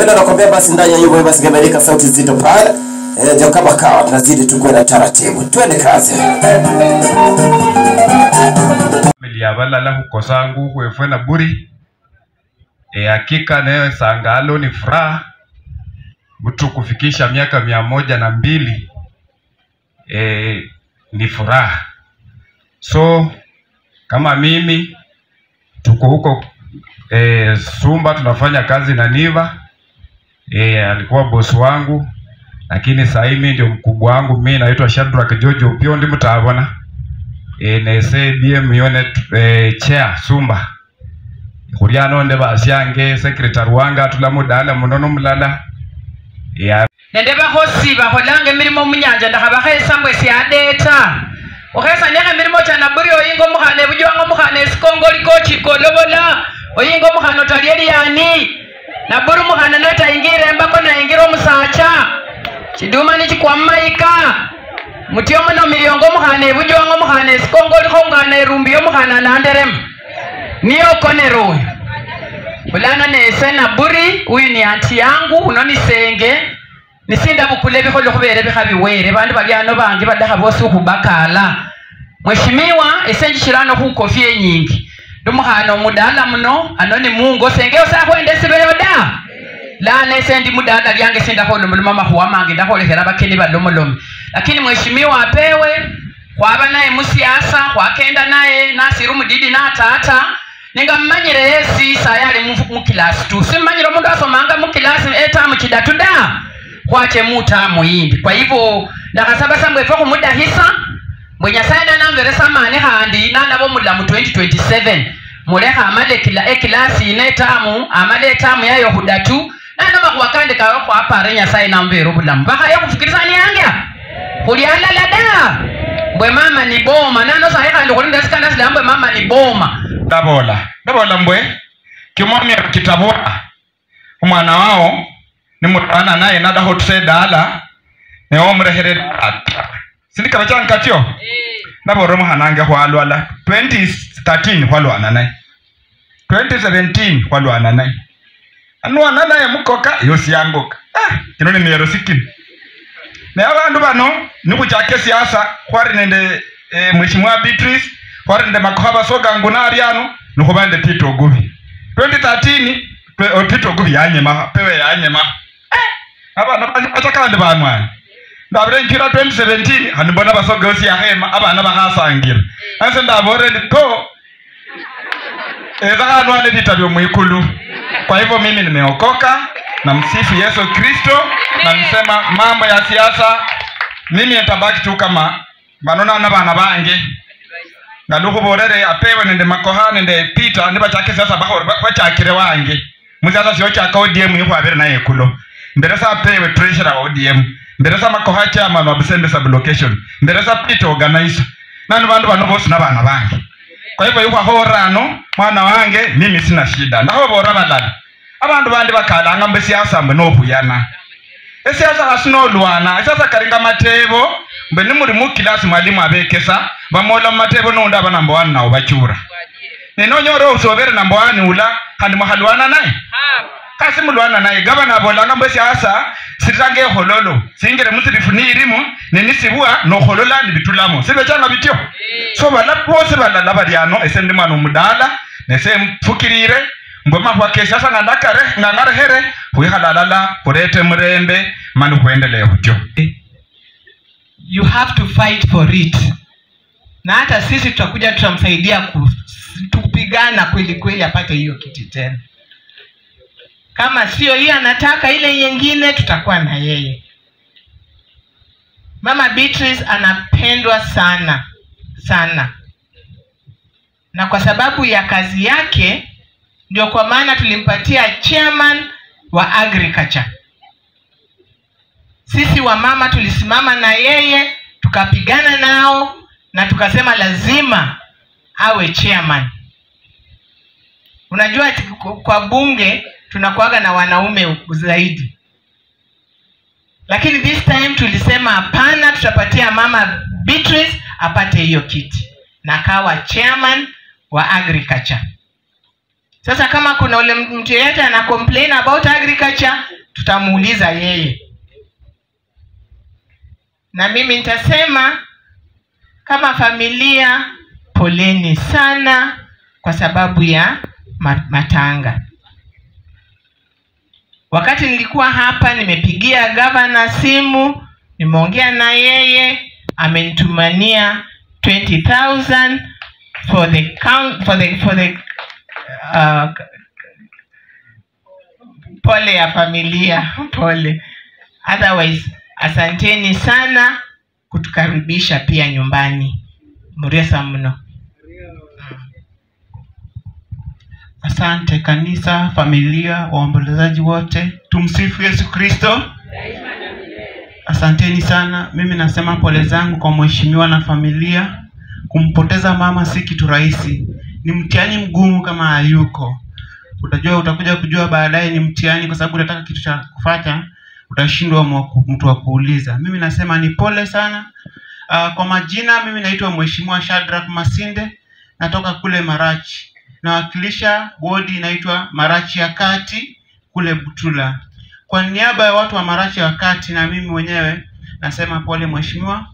Mpendo nakwambia basi ndani ya hivyo basi kameleka sauti zito pale. Ndio kama kawa tunazidi tukwenda taratibu. Twende kazi. Miliabala la hukosangu kwefuna buri. Hakika nayo sangalo ni furaha. Mtu kufikisha miaka 102 ni furaha. So kama mimi tuko huko Sumba tunafanya kazi na Niva. Alikuwa boss wangu, lakini sasa mimi ndio mkubwa wangu. Mimi naitwa Shadrack George Opio, ndi mtabona nese BM unit chair Sumba. Kuriano nde basyange secretary wanga tulamudala munono mulala. Ndeba hosi baholange mirimo munyanja ndakabahesa mbwesi adeta. Okhesa nyaka mirimo chana buri oyingo mukhane bujwango mukhane sikongoli kochi kolobola. Oyingo mukhano talieli yani. Na buri mukhana nata ingire mbako na ingiro musacha. Chiduma ni chikwa maika. Mutiomo no miliongo mukhane bujwango mukhane sikongoli khongana irumbiyo mukhana nanderem. Niyo konero. Bulana nese na buri uyu ni anti yangu unoni senge. Nisinda bukulebi kholo khubere bikhabi were bandu balyano bangi badakha bosi khubakala. Mheshimiwa esenji shirano khukofie nyingi. Ndumukhano mudala muno anoni mungo senge osakwende sibeyo da. Lana esendi mudala lyange sinda kholo muluma khuwa mangi ndakholekera bakeni balomolomi. Lakini mheshimiwa apewe kwaba naye musiasa kwakenda naye nasiru mudidi na tata. Ninga mmanyire yesi sayali mu class 2. Simmanyire mundu asomanga mu class etamu kidatu da. Kwache muta muindi. Kwa hivyo ndakasaba sambwe foko muda hisa mwenye saida namvere samane handi nabo mudla mu 2027 muleha amale klasi inetamu amale etamu yayo hudatu nana makwakande kawo kwa parenya sai namvere mudla mpaka yo kufikiriza ni anga kulianda lada mbwe mama ni boma nano sai kandi kulinda sikanda silambwe mama ni boma dabola mbwe kimwami kitabua umwana wao ni mutana naye nada hotse dala ne omrehere ata sindika bachanka tyo naboro muhanange hwalwala 2013 hwalwana naye 2017 hwalwana naye anwana naye mukoka yosi yangoka kino ni mero sikini ne abandu bano nikuchake siasa kwari nende mheshimiwa Beatrice kwari nende makohaba soga ngunari ano nukubande Tito Gubi 2013 Tito Gubi yanyema pewe yanyema abana bachakande banwana ndabere nkira 2017 hanibona basoga osi yahema abana bakasangira anse ndabore liko ezakanwane vitabyo muikulu. Kwa hivyo mimi nimeokoka na msifu Yesu Kristo na nisema mambo ya siasa mimi nitabaki tu kama banona na bana bange ngaluko borere apewe nende makohane nende Peter niba chake siasa bachakire wange muzaza sio chaka ODM yukwabere na yekulo mberesa apewe treasurer wa ODM mberesa makoha chairman wa Busembe sub location mberesa Peter organizer nani bandu bano bosi na bana bange. Kwa hivyo yuko horano mwana wange mimi sina shida ndaho bora balala abandu bandi bakalanga mbe siasa mbe no kuyana esiasa asino lwana esiasa karinga matebo mbe ni muri mu class mwalimu abekesa bamola matebo no ndaba number 1 na obachura neno nyoro usobere number 1 ula kandi muhalwana naye kasi mulwana naye gabana bolanga mbe siasa sitange hololo singere musirifunirimo nenisibwa no holola nibitulamo sibe cyanga bityo so balapose balala baliano esende mwana mudala nese mfukirire mboma kwa kesha sasa ngandakare ngangare here kuyihalalala kurete murembe manu kuendelea hutyo. You have to fight for it. Na hata sisi tutakuja tutamsaidia kupigana kweli kweli apate hiyo kiti tena. Kama sio hiyo anataka ile nyingine tutakuwa na yeye. Mama Beatrice anapendwa sana sana. Na kwa sababu ya kazi yake ndio kwa maana tulimpatia chairman wa agriculture. Sisi wa mama tulisimama na yeye, tukapigana nao na tukasema lazima awe chairman. Unajua kwa bunge tunakuaga na wanaume zaidi. Lakini this time tulisema hapana, tutapatia mama Beatrice apate hiyo kiti. Na akawa chairman wa agriculture. Sasa kama kuna ule mtu yeyote ana complain about agriculture, tutamuuliza yeye. Na mimi nitasema kama familia, poleni sana kwa sababu ya matanga. Wakati nilikuwa hapa nimepigia governor simu, nimeongea na yeye, amenitumania 20,000 for the pole ya familia, pole. Otherwise, asanteni sana kutukaribisha pia nyumbani. Muriasa mno. Asante kanisa, familia, waombolezaji wote. Tumsifu Yesu Kristo. Asanteni sana. Mimi nasema pole zangu kwa mheshimiwa na familia. Kumpoteza mama si kitu rahisi. Ni mtihani mgumu kama hayuko. Utakuja kujua baadaye ni mtihani, kwa sababu unataka kitu cha kufuata, utashindwa mtu wa kuuliza. Mimi nasema ni pole sana. Kwa majina mimi naitwa Mheshimiwa Shadrack Masinde, natoka kule Marachi. Nawakilisha wodi inaitwa Marachi ya Kati kule Butula. Kwa niaba ya watu wa Marachi ya Kati na mimi mwenyewe nasema pole mheshimiwa.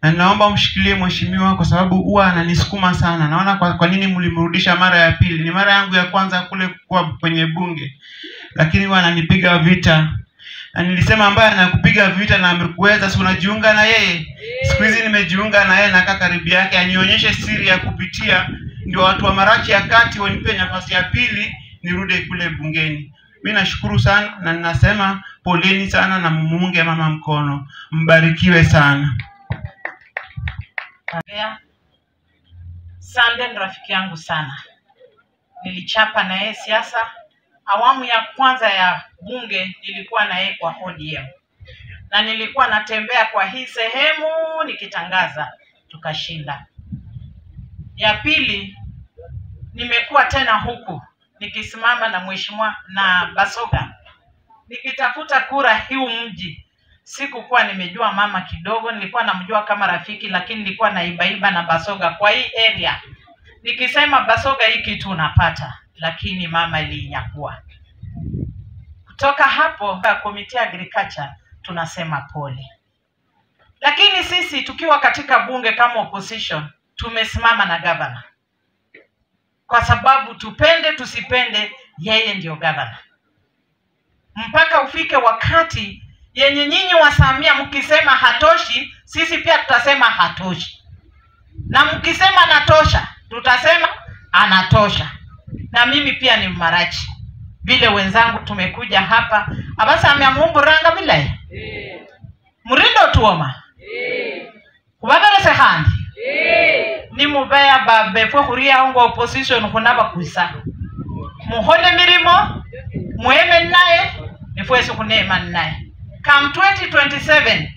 Na naomba mshikilie mheshimiwa kwa sababu huwa ananisukuma sana. Naona kwa nini mlimrudisha mara ya pili. Ni mara yangu ya kwanza kule kwa kwenye bunge. Lakini huwa ananipiga vita. Na nilisema ambaye anakupiga vita na amekuweza, si unajiunga na yeye. Siku hizi nimejiunga na yeye na kaa karibu yake, anionyeshe siri ya kupitia ndio watu wa Marachi ya Kati wanipe nafasi ya pili nirudi kule bungeni. Mimi nashukuru sana na ninasema poleni sana na mumunge mama mkono. Mbarikiwe sana. Sande ni rafiki yangu sana. Nilichapa na yeye siasa. Awamu ya kwanza ya bunge nilikuwa na yeye kwa ODM. Na nilikuwa natembea kwa hii sehemu nikitangaza, tukashinda. Ya pili, nimekuwa tena huku nikisimama na mheshimiwa na Basoga nikitafuta kura huu mji. Sikukuwa nimejua mama kidogo, nilikuwa namjua kama rafiki, lakini nilikuwa naibaiba na Basoga kwa hii area. Nikisema Basoga hii kitu unapata, lakini mama ilinyakua. Kutoka hapo kwa Committee Agriculture tunasema pole. Lakini sisi tukiwa katika bunge kama opposition tumesimama na governor. Kwa sababu tupende tusipende, yeye ndio governor. Mpaka ufike wakati yenye nyinyi wasamia mkisema hatoshi, sisi pia tutasema hatoshi. Na mkisema natosha, tutasema anatosha. Na mimi pia ni Marachi. Vile wenzangu tumekuja hapa, abasa ameamumbu ranga bila murindo tuoma. Kubabere sehandi. Ni mubaya babefo kuria ongo opposition kunaba kuisa. Muhole mirimo, mueme nae, nifuesu kunema nae. Come 2027,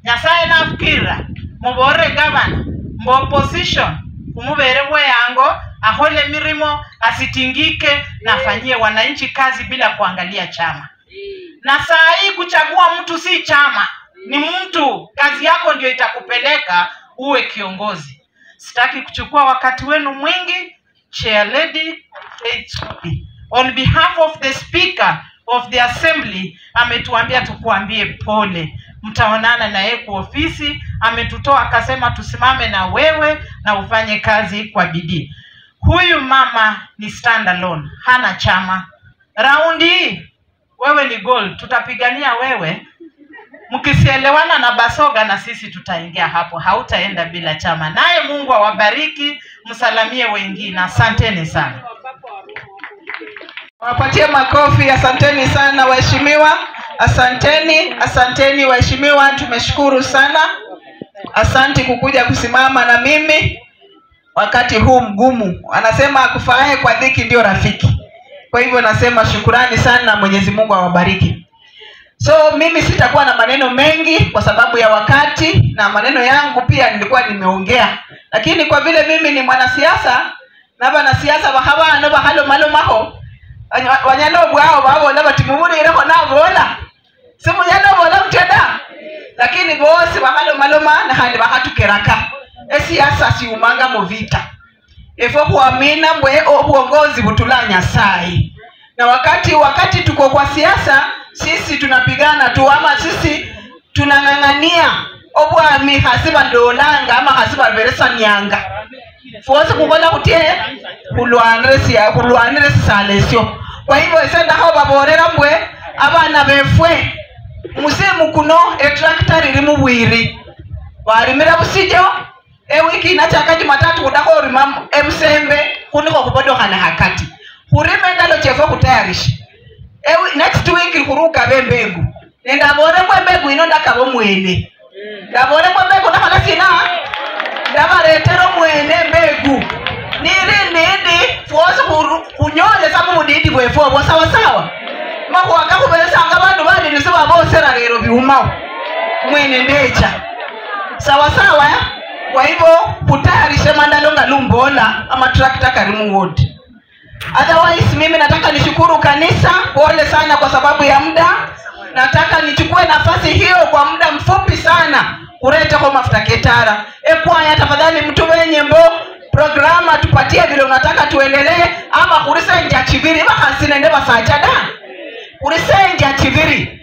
nyasaye na fikira, mubore governor, mbo opposition, kumubere yango, ahole mirimo, asitingike na afanyie wananchi kazi bila kuangalia chama. Na saa hii kuchagua mtu si chama, ni mtu. Kazi yako ndio itakupeleka uwe kiongozi. Sitaki kuchukua wakati wenu mwingi. Chair Lady on behalf of the Speaker of the Assembly ametuambia tukuambie pole. Mtaonana na yeye kwa ofisi. Ametutoa akasema tusimame na wewe na ufanye kazi kwa bidii. Huyu mama ni stand alone, hana chama. Raundi wewe ni gold, tutapigania wewe. Mkisielewana na Basoga na sisi tutaingia hapo, hautaenda bila chama. Naye Mungu awabariki, msalamie wengine. Asanteni sana. Wapatie makofi. Asanteni sana waheshimiwa. Asanteni waheshimiwa, tumeshukuru sana. Asante kukuja kusimama na mimi wakati huu mgumu. Anasema akufae kwa dhiki ndio rafiki. Kwa hivyo nasema shukurani sana, Mwenyezi Mungu awabariki. So mimi sitakuwa na maneno mengi kwa sababu ya wakati, na maneno yangu pia nilikuwa nimeongea. Lakini kwa vile mimi ni mwanasiasa, na wanasiasa bahawa na bahalo malo maho, wanyalo bwao babo na batimuburi irako na bola. Simu yano bola mtenda. Lakini bosi bahalo maloma na handi bahatu keraka. Siasa si umanga movita. efo kuamina mbwe uongozi butulanya sai. Na wakati tuko kwa siasa, sisi tunapigana tu, ama sisi tunang'ang'ania obwami hasiba ndolanga ama hasiba veresa nyanga. Fuwezi kukola kutie kulwanire sisalesyo. Kwa hivyo esenda hao baborera mbwe abana befwe musemu kuno etrakta riri mubwiri warimira busijo ewiki nachaka Jumatatu kudako rimam emsembe kuniko kubodoka na hakati kurime ndalo chefo kutayarisha next week kuruka bembegu nenda bore mbegu ino ndakabo mwene ndabore mbegu nakala sina ndabaretero mwene mbegu nindi fuoso kunyole samu mudidi bwefo bo sawa mako wakakubeleza abantu bandi nisiba bosera rero biumao mwene ndecha sawa ya. Kwa hivyo kutayarisha mandalo ngalumbola ama trakta Karimu Ward. Otherwise mimi nataka nishukuru kanisa, pole sana kwa sababu ya muda. Nataka nichukue nafasi hiyo kwa muda mfupi sana kuleta kwa mafuta ketara. Kwaya tafadhali mtu wenye mbo programa tupatie vile unataka tuendelee ama kurisenja chiviri baka sinende basachada. Kurisenja chiviri